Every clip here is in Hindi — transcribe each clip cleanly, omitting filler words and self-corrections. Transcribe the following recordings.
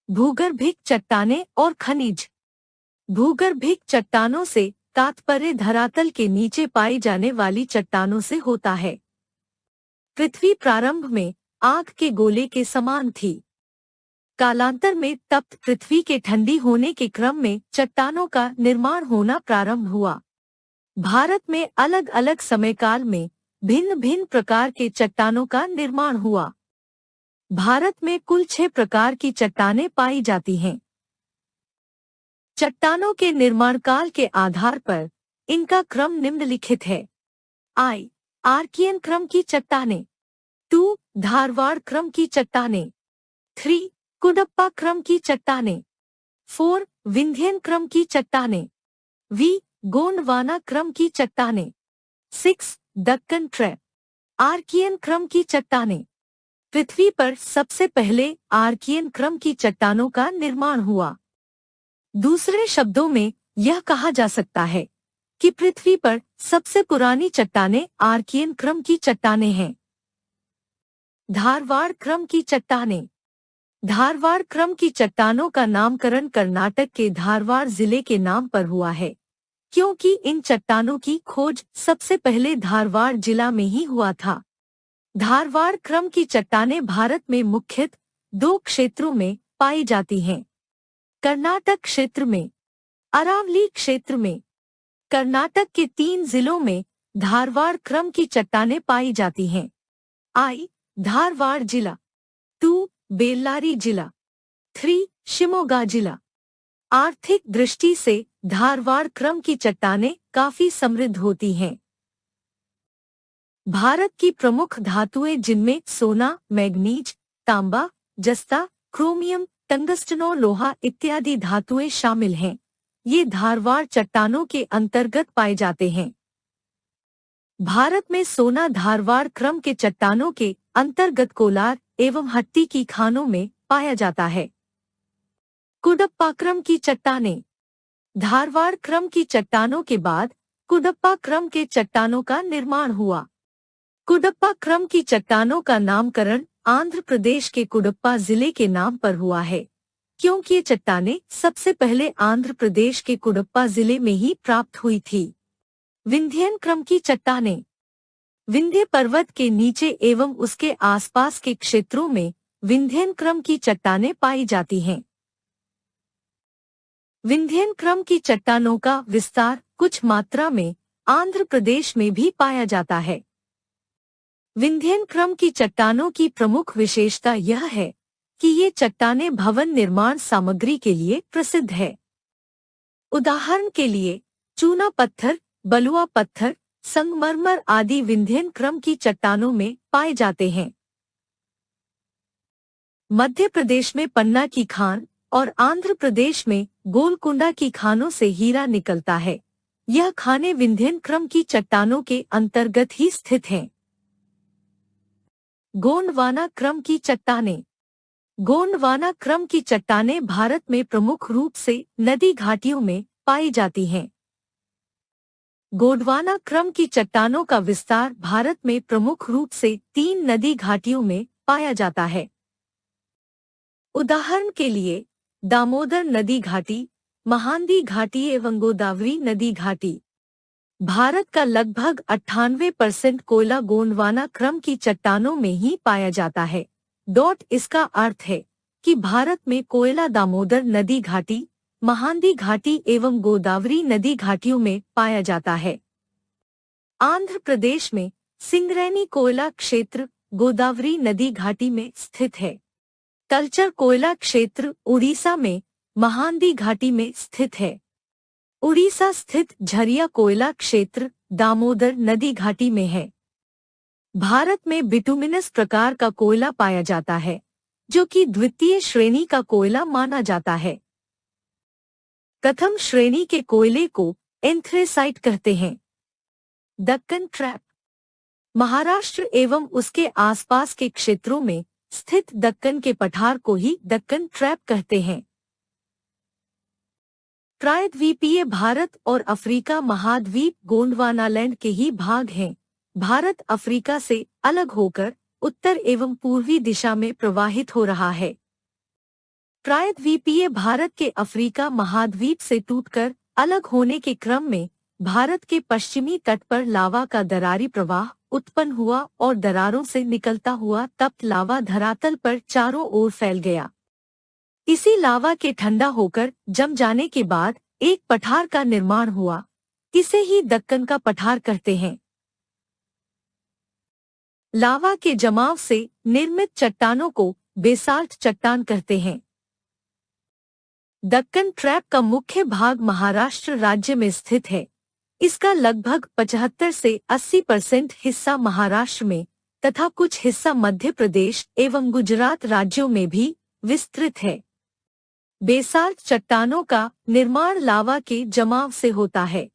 भूगर्भिक चट्टानें और खनिज। भूगर्भिक चट्टानों से तात्पर्य धरातल के नीचे पाई जाने वाली चट्टानों से होता है। पृथ्वी प्रारंभ में आग के गोले के समान थी। कालांतर में तप्त पृथ्वी के ठंडी होने के क्रम में चट्टानों का निर्माण होना प्रारंभ हुआ। भारत में अलग अलग समयकाल में भिन्न भिन्न प्रकार के चट्टानों का निर्माण हुआ। भारत में कुल 6 प्रकार की चट्टानें पाई जाती हैं। चट्टानों के निर्माण काल के आधार पर इनका क्रम निम्नलिखित है। आई आर्कियन क्रम की चट्टानें। 2 धारवाड़ क्रम की चट्टानें। 3 कुडप्पा क्रम की चट्टानें। 4 विंध्यन क्रम की चट्टानें। वी गोंडवाना क्रम की चट्टानें। 6 दक्कन ट्रैप आर्कियन क्रम की चट्टानें। पृथ्वी पर सबसे पहले आर्कियन क्रम की चट्टानों का निर्माण हुआ। दूसरे शब्दों में यह कहा जा सकता है कि पृथ्वी पर सबसे पुरानी चट्टानें आर्कियन क्रम की चट्टानें हैं। धारवाड़ क्रम की चट्टानें। धारवाड़ क्रम की चट्टानों का नामकरण कर्नाटक के धारवाड़ जिले के नाम पर हुआ है, क्योंकि इन चट्टानों की खोज सबसे पहले धारवाड़ जिला में ही हुआ था। धारवाड़ क्रम की चट्टानें भारत में मुख्यतः 2 क्षेत्रों में पाई जाती हैं। कर्नाटक क्षेत्र में, अरावली क्षेत्र में। कर्नाटक के 3 जिलों में धारवाड़ क्रम की चट्टानें पाई जाती हैं। आई धारवाड़ जिला। 2 बेल्लारी जिला। 3 शिमोगा जिला। आर्थिक दृष्टि से धारवाड़ क्रम की चट्टानें काफी समृद्ध होती हैं। भारत की प्रमुख धातुएं जिनमें सोना, मैग्नीज, तांबा, जस्ता, क्रोमियम, टंगस्टनो, लोहा इत्यादि धातुएं शामिल हैं, ये धारवाड़ चट्टानों के अंतर्गत पाए जाते हैं। भारत में सोना धारवाड़ क्रम के चट्टानों के अंतर्गत कोलार एवं हट्टी की खानों में पाया जाता है। कुडप्पा क्रम की चट्टानें। धारवाड़ क्रम की चट्टानों के बाद कुडप्पा क्रम के चट्टानों का निर्माण हुआ। कुडप्पा क्रम की चट्टानों का नामकरण आंध्र प्रदेश के कुडप्पा जिले के नाम पर हुआ है, क्योंकि ये चट्टानें सबसे पहले आंध्र प्रदेश के कुडप्पा जिले में ही प्राप्त हुई थी। विंध्यन क्रम की चट्टानें। विंध्य पर्वत के नीचे एवं उसके आसपास के क्षेत्रों में विंध्यन क्रम की चट्टानें पाई जाती हैं। विंध्यन क्रम की चट्टानों का विस्तार कुछ मात्रा में आंध्र प्रदेश में भी पाया जाता है। विंध्यन क्रम की चट्टानों की प्रमुख विशेषता यह है कि ये चट्टानें भवन निर्माण सामग्री के लिए प्रसिद्ध है। उदाहरण के लिए चूना पत्थर, बलुआ पत्थर, संगमरमर आदि विंध्यन क्रम की चट्टानों में पाए जाते हैं। मध्य प्रदेश में पन्ना की खान और आंध्र प्रदेश में गोलकुंडा की खानों से हीरा निकलता है। यह खानें विंध्यन क्रम की चट्टानों के अंतर्गत ही स्थित हैं। गोंडवाना क्रम की चट्टानें। गोंडवाना क्रम की चट्टानें भारत में प्रमुख रूप से नदी घाटियों में पाई जाती हैं। गोंडवाना क्रम की चट्टानों का विस्तार भारत में प्रमुख रूप से 3 नदी घाटियों में पाया जाता है। उदाहरण के लिए दामोदर नदी घाटी, महानदी घाटी एवं गोदावरी नदी घाटी। भारत का लगभग 98% कोयला गोंडवाना क्रम की चट्टानों में ही पाया जाता है। इसका अर्थ है कि भारत में कोयला दामोदर नदी घाटी, महानदी घाटी एवं गोदावरी नदी घाटियों में पाया जाता है। आंध्र प्रदेश में सिंगरैनी कोयला क्षेत्र गोदावरी नदी घाटी में स्थित है। तलचर कोयला क्षेत्र उड़ीसा में महानदी घाटी में स्थित है। उड़ीसा स्थित झरिया कोयला क्षेत्र दामोदर नदी घाटी में है। भारत में बिटुमिनस प्रकार का कोयला पाया जाता है, जो कि द्वितीय श्रेणी का कोयला माना जाता है। प्रथम श्रेणी के कोयले को एंथ्रेसाइट कहते हैं। दक्कन ट्रैप। महाराष्ट्र एवं उसके आसपास के क्षेत्रों में स्थित दक्कन के पठार को ही दक्कन ट्रैप कहते हैं। प्रायद्वीपीय भारत और अफ्रीका महाद्वीप गोंडवानालैंड के ही भाग हैं। भारत अफ्रीका से अलग होकर उत्तर एवं पूर्वी दिशा में प्रवाहित हो रहा है। प्रायद्वीपीय भारत के अफ्रीका महाद्वीप से टूटकर अलग होने के क्रम में भारत के पश्चिमी तट पर लावा का दरारी प्रवाह उत्पन्न हुआ और दरारों से निकलता हुआ तप्त लावा धरातल पर चारों ओर फैल गया। इसी लावा के ठंडा होकर जम जाने के बाद एक पठार का निर्माण हुआ। इसे ही दक्कन का पठार कहते हैं। लावा के जमाव से निर्मित चट्टानों को बेसाल्ट चट्टान कहते हैं। दक्कन ट्रैप का मुख्य भाग महाराष्ट्र राज्य में स्थित है। इसका लगभग 75 से 80% हिस्सा महाराष्ट्र में तथा कुछ हिस्सा मध्य प्रदेश एवं गुजरात राज्यों में भी विस्तृत है। बेसाल्ट चट्टानों का निर्माण लावा के जमाव से होता है।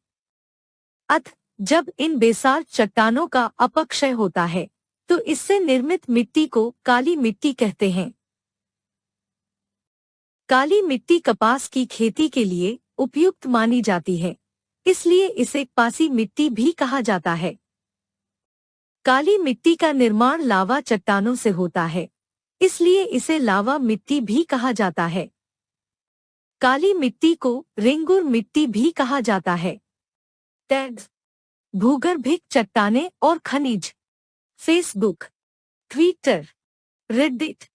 जब इन बेसाल्ट चट्टानों का अपक्षय होता है तो इससे निर्मित मिट्टी को काली मिट्टी कहते हैं। काली मिट्टी कपास की खेती के लिए उपयुक्त मानी जाती है, इसलिए इसे कपासी मिट्टी भी कहा जाता है। काली मिट्टी का निर्माण लावा चट्टानों से होता है, इसलिए इसे लावा मिट्टी भी कहा जाता है। काली मिट्टी को रेंगुर मिट्टी भी कहा जाता है। टैग्स: भूगर्भिक चट्टानें और खनिज। Facebook, Twitter, Reddit,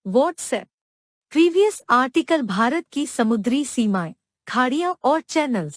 WhatsApp. Previous article Bharat की समुद्री सीमाएं, खाड़ियां और चैनल्स।